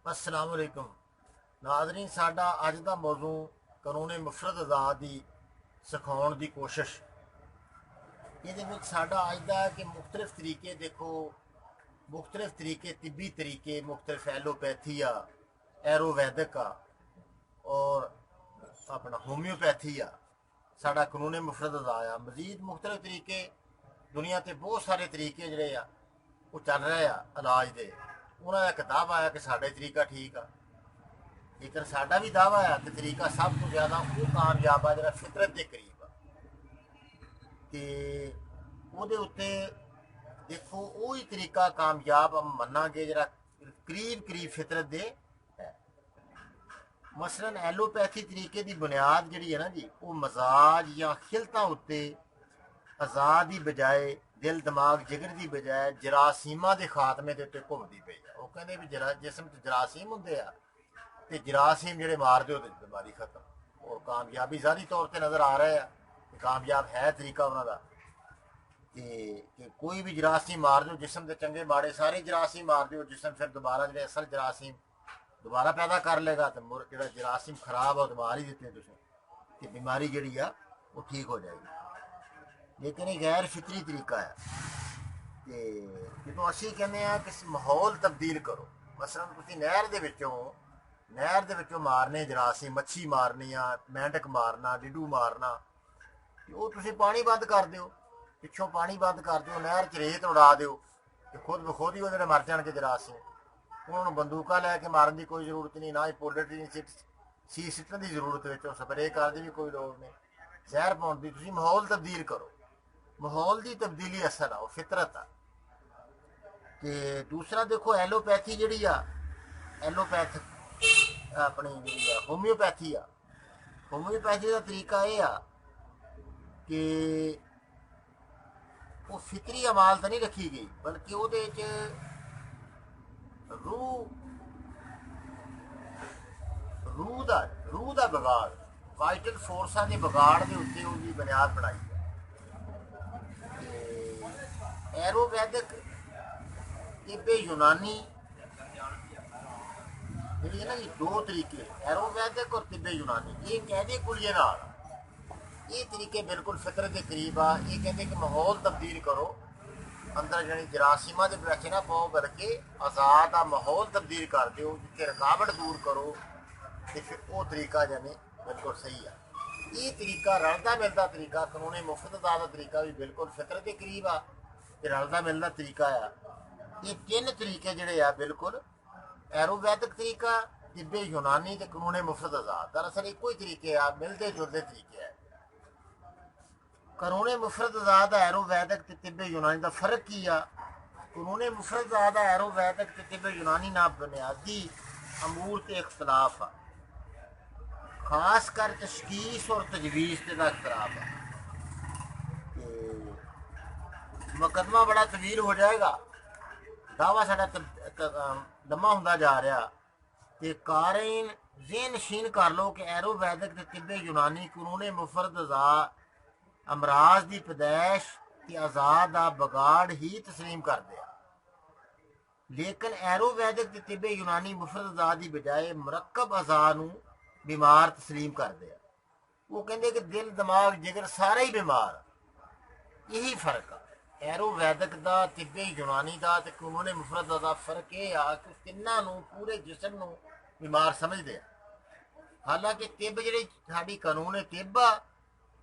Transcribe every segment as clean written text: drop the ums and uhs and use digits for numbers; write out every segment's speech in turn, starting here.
अस्सलाम वालेकुम नाज़रीन। साडा अज का मौजू कानून मुफरत आज़ाद की सिखाने की कोशिश। ये साडा अज का कि मुख्तलिफ तरीके देखो, मुख्तलिफ तरीके तिब्बी तरीके, मुख्तलिफ एलोपैथी आ, एरोवैदिक आ और अपना होम्योपैथी आ। साडा कानून मुफरत आज़ाद आ। मजीद मुख्तलिफ तरीके दुनिया के बहुत सारे तरीके जोड़े आ वो चल रहे आ इलाज के। उन्होंने एक दावा आया कि साढ़ा तरीका ठीक आ, लेकिन साडा भी दावा है कि तरीका सब तो ज़्यादा वो कामयाब आ जो फितरत के करीब आ। तो उत्ते देखो वही तरीका कामयाब हम मनांगे जरा करीब करीब फितरत दे है। मसलन एलोपैथी तरीके की बुनियाद जी है ना जी, वो मजाज या खिलतां उत्ते आज़ाद की बजाय दिल दिमाग जिगर की बजाय जरासीमां के खात्मे के उत्ते घूमती पई है। वो कहते भी जिसम च जरासीम होंगे आ ते जरासीम ਜਿਹੜੇ मार दो तो बीमारी खत्म। और कामयाबी ज़ाहरी तौर पर नज़र आ रहा है कि कामयाब है तरीका उन्होंने कि कोई भी जरासीम मार दो जिसम के चंगे माड़े सारे जरासीम मार दो, जिसम फिर दोबारा जो असल जरासीम दोबारा पैदा कर लेगा तो जो जरासीम खराब है मार ही दिते तुम, बीमारी जी वो ठीक हो जाएगी। लेकिन ये गैर फितरी तरीका है कि जो असी कहने कि माहौल तब्दील करो। मसलन तुम नहर के मारने जरासीम, मच्छी मारनी आ, मेंढक मारना, डिडू मारना, वो तुम पानी बंद कर दो, पिछों पानी बंद कर दो, नहर च रेत उड़ा दो तो खुद ब खुद ही वो मर जाएंगे जरासीम। उन्होंने बंदूका लैके मारन की कोई जरूरत नहीं, ना ही पोल्ट्री सी सिटन की जरूरत है, स्प्रे करने की भी कोई लोड़ नहीं, जहर पाने की। तुम माहौल तब्दील करो, माहौल की तब्दीली असल आ, वो फितरत आ। कि दूसरा देखो एलोपैथी जी आ, एलोपैथ अपनी जी होम्योपैथी आ, होम्योपैथी का तरीका यह आ कि वो फितरी अमाल तो नहीं रखी गई, बल्कि वो रूह का बिगाड़, वाइटल फोर्सा के बिगाड़ के उत्ते उसकी बुनियाद बनाई है। एरोवैदिक तिब्बे यूनानी जी है ना जी, दो तरीके एरोवैदिक और तिब्बे यूनानी, ये कहते कुलिए नाल ये तरीके बिल्कुल फितरत के करीब आ। ये कहते कि माहौल तब्दील करो, अंदर जी जरासीमां के पैसे ना पाओ, बल्कि आज़ाद का माहौल तब्दील कर दो, जिथे रुकावट दूर करो, तो फिर वो तरीका जाने बिल्कुल सही है। ये तरीका रलदा मिलता तरीका, कानून मुफरत का तरीका भी बिल्कुल फितरत के करीब आ, रलदा मिलता तरीका आ। ये तीन तरीके जोड़े आ बिल्कुल एरोवैदिक तरीका, तिब्बे यूनानी ते कानून मुफरत आज़ाद, दरअसल एको ही तरीके आ, मिलते जुलते तरीके है। कानून मुफरत आज़ाद एरोवैदिक ते तिब्बे यूनानी का फर्क की आ? कानून मुफरत आज़ाद एरोवैदिक ते तिब्बे यूनानी ना बुनियादी अमूर ते इख्तलाफ आ, खास कर तशखीस और तजवीज़ के इख्तलाफ है। मुकदमा बड़ा तवील हो जाएगा, दावा साडा लम्मा होंदा जा रहा। तो कारीन ज़हन नशीन कर लो कि एरोवैदिक ते तिब्बे यूनानी कानून मुफरत आज़ाद अमराज की पैदाइश ते आज़ाद का बगाड़ ही तस्लीम कर दिया। लेकिन एरोवैदिक ते तिब्बे यूनानी मुफरत आज़ाद की बजाय मुरक्कब आज़ाद नूं बीमार तस्लीम कर दिया। वो कहते कि दिल दिमाग जिगर सारा ही बीमार, यही फर्क आ एरोवैदिक का तिब्बे यूनानी का ते कानून मुफरत का फर्क यह आ कि तिन्हां नूं पूरे जिसम नूं बीमार समझते हैं। हालांकि तिब जी साडी कानून तिब आ,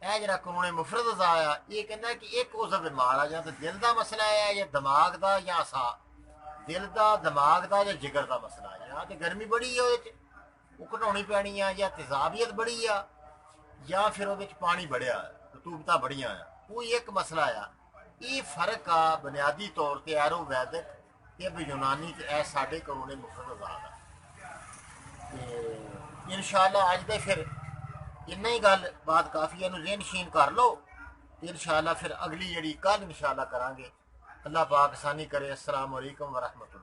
यह जरा कानून मुफरत आया ये कहना कि एक उस बीमार आ, या तो दिल का मसला है या दिमाग का या सा दिल का दिमाग का या जिगर का मसला है, या तो गर्मी बड़ी है वो घटानी पैनी आ, या तेजाबियत बड़ी आ, या फिर वो पानी बढ़िया रतूबत बड़िया आ, कोई एक मसला आ। ये फर्क आ बुनियादी तौर पर एरोवैदिक तिब यूनानी ते साडे कानून मुफरत आज़ाद आ। इंशाअल्लाह अज दे फिर इन्ना ही गल बात काफ़ी है, ज़हन नशीन कर लो। इंशाअल्लाह फिर अगली जी कल इंशाअल्लाह करांगे। अल्लाह पाक आसानी करे। अस्सलाम वालेकुम व रहमतुल्लाह।